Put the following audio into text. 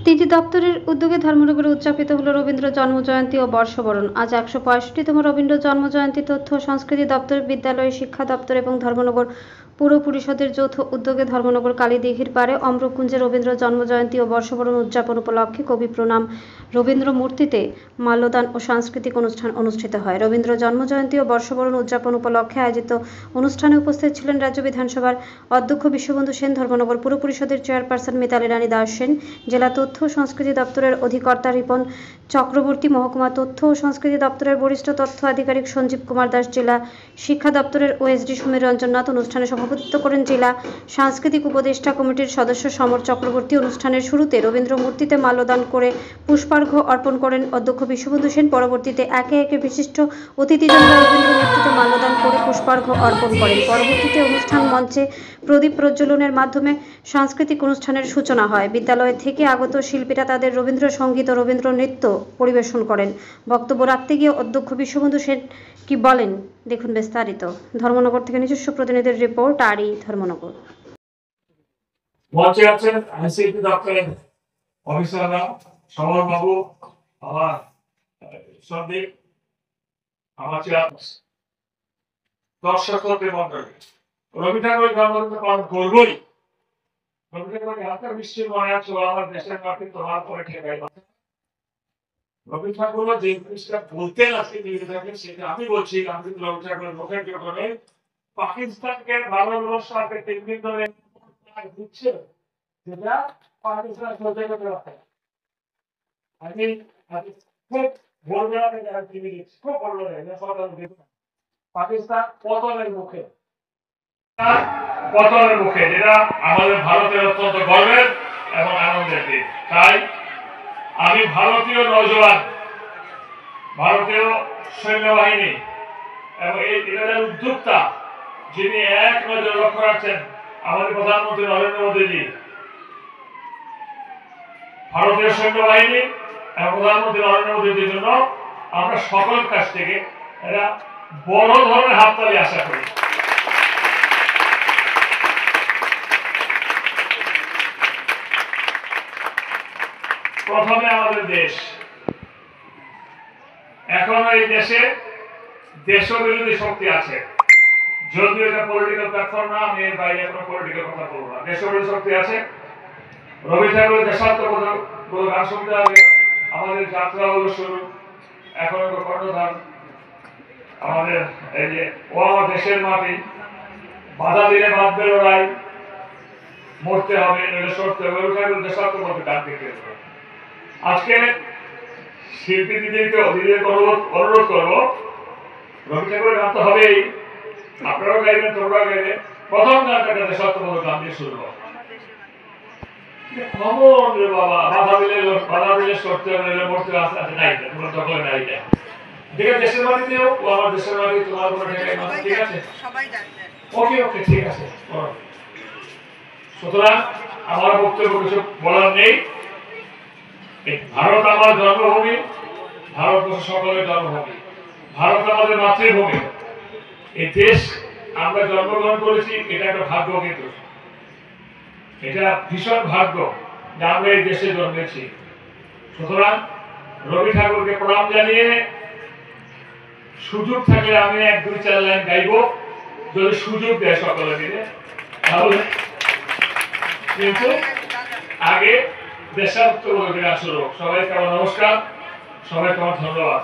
তিনটি দপ্তরের উদ্যোগে ধর্মনগরে উদযাপিত হল রবীন্দ্র জন্মজয়ন্তী ও বর্ষবরণ। আজ ১৬৫তম রবীন্দ্র জন্মজয়ন্তী তথ্য ও সংস্কৃতি দপ্তর, বিদ্যালয় শিক্ষা দপ্তর এবং ধর্মনগর পুর পরিষদের যৌথ উদ্যোগে ধর্মনগর কালীদিঘির পাড়ে অম্রকুঞ্জে রবীন্দ্র জন্মজয়ন্তী ও বর্ষবরণ উদযাপন উপলক্ষে কবি প্রণাম রবীন্দ্র মূর্তিতে মাল্যদান ও সাংস্কৃতিক অনুষ্ঠান অনুষ্ঠিত হয়। রবীন্দ্র জন্মজয়ন্তী ও বর্ষবরণ উদযাপন উপলক্ষে আয়োজিত অনুষ্ঠানে উপস্থিত ছিলেন রাজ্য বিধানসভার অধ্যক্ষ বিশ্ববন্ধু সেন, ধর্মনগর পুর পরিষদের চেয়ারপারসন মিতালি রানী দাস সেন, জেলা তথ্য ও সংস্কৃতি দপ্তরের অধিকর্তা রিপন চক্রবর্তী, মহকুমা তথ্য ও সংস্কৃতি দপ্তরের বরিষ্ঠ তথ্য আধিকারিক সঞ্জীব কুমার দাস, জেলা শিক্ষা দপ্তরের ওএসডি সমীর রঞ্জন নাথ। অনুষ্ঠানে সভাপতিত্ব করেন জেলা সাংস্কৃতিক উপদেষ্টা কমিটির সদস্য সমর চক্রবর্তী। অনুষ্ঠানের শুরুতে রবীন্দ্র মূর্তিতে মাল্যদান করে পুষ্পার্ঘ্য অর্পণ করেন অধ্যক্ষ বিশ্ববন্ধু সেন। পরবর্তীতে একে একে বিশিষ্ট অতিথিজনরা রবীন্দ্র মূর্তিতে মাল্যদান করে পুষ্পার্ঘ্য অর্পণ করেন। পরবর্তীতে অনুষ্ঠান মঞ্চে প্রদীপ প্রজ্বলনের মাধ্যমে সাংস্কৃতিক অনুষ্ঠানের সূচনা হয়। বিদ্যালয় থেকে আগত শিল্পীরা তাদের রবীন্দ্রসঙ্গীত ও রবীন্দ্র নৃত্য পরিবেশন করেন। বক্তব্য রাখতে গিয়ে অধ্যক্ষ বিশ্ববন্ধু সেন কি বলেন দেখুন বিস্তারিত। ধর্মনগর থেকে নিজস্ব প্রতিনিধির রিপোর্ট, আরই ধর্মনগর। মঞ্চে আছেন আইসিটি দপ্তরের অফিসাররা, সমর বাবু, আমার সন্দীপ, আমার দর্শক মন্ডলী। রবি ঠাকুরের জন্মদিন পালন করবই। রবি ঠাকুরের হাতে নিশ্চয়ই মনে আছে, আমার দেশের মাটি তোমার পরে ঠেকাই। রবি ঠাকুর যে জিনিসটা বলতেন আজকে সেটা আমি বলছি, আমি রবি ঠাকুরের মুখের করে পাকিস্তানকে ভারতবর্ষ আগে 3 দিন ধরে দিচ্ছে, যেটা পাকিস্তান সহ্য করতে পারে। আমি খুব ভোরবেলা থেকে টিভি দেখছি, খুব ভোরবেলা পাকিস্তান পতনের মুখে, যেটা আমাদের ভারতের অত্যন্ত গর্বের এবং আনন্দের দিন। তাই আমি ভারতীয় নৌজওয়ান, ভারতীয় সৈন্যবাহিনী এবং এই উদ্যোক্তা যিনি এক নজর লক্ষ্য রাখছেন আমাদের প্রধানমন্ত্রী নরেন্দ্র মোদীজি, ভারতীয় সৈন্যবাহিনী এবং প্রধানমন্ত্রী নরেন্দ্র মোদীজির জন্য আমরা সকল কাছ থেকে এরা বড় ধরনের হাততালি আশা করি। প্রথমে আমাদের দেশ, এখন এই দেশে দেশবিরোধী শক্তি আছে। যদিও এটা পলিটিক্যাল প্ল্যাটফর্ম না, আমি এর বাইরে কোনো পলিটিক্যাল কথা বলবো না। দেশবিরোধী শক্তি আছে। রবি ঠাকুরের দেশাত্মবোধক গান শুনতে হবে। আমাদের যাত্রা হলো শুরু, এখন কর্ণধার আমাদের এই যে ও আমার দেশের মাটি, বাধা দিলে বাঁধবে লড়াই, মরতে হবে নইলে সরতে হবে। রবি ঠাকুরের দেশাত্মবোধক গান দেখতে হবে। আজকে শিল্পী দিদিকে অনুরোধ করবো, রবি ঠাকুরের গান তো হবেই, আপনারাও গাইবেন, তোমরাও গাইবে। প্রথম গানটা দেশাত্মবোধক গান দিয়ে শুরু হবে। বাবা বাধা দিলে সরতে হবে নইলে মরতে হবে, আছে নাই তোমরা দখলে নাই। ঠিক আছে, দেশের বাড়িতেও ও আমার দেশের বাড়ি, তোমার কোনো ঠেকাই না। ঠিক আছে, ওকে ওকে, ঠিক আছে। সুতরাং আমার বক্তব্য কিছু বলার নেই। ভারত আমার জন্মভূমি, ভারতবর্ষ সকলের জন্মভূমি, ভারত আমাদের মাতৃভূমি। এই দেশ আমরা জন্মগ্রহণ করেছি, এটা একটা ভাগ্য, কিন্তু এটা ভীষণ ভাগ্য যে আমরা এই দেশে জন্মেছি। সুতরাং রবি ঠাকুরকে প্রণাম জানিয়ে সুযোগ থাকলে আমি 1-2-4 লাইন গাইব, যদি সুযোগ দেয় সকলে মিলে। তাহলে কিন্তু আগে দেশাত্মবোধক গান শুরু হোক। সবাইকে আমার নমস্কার, সবাইকে আমার ধন্যবাদ।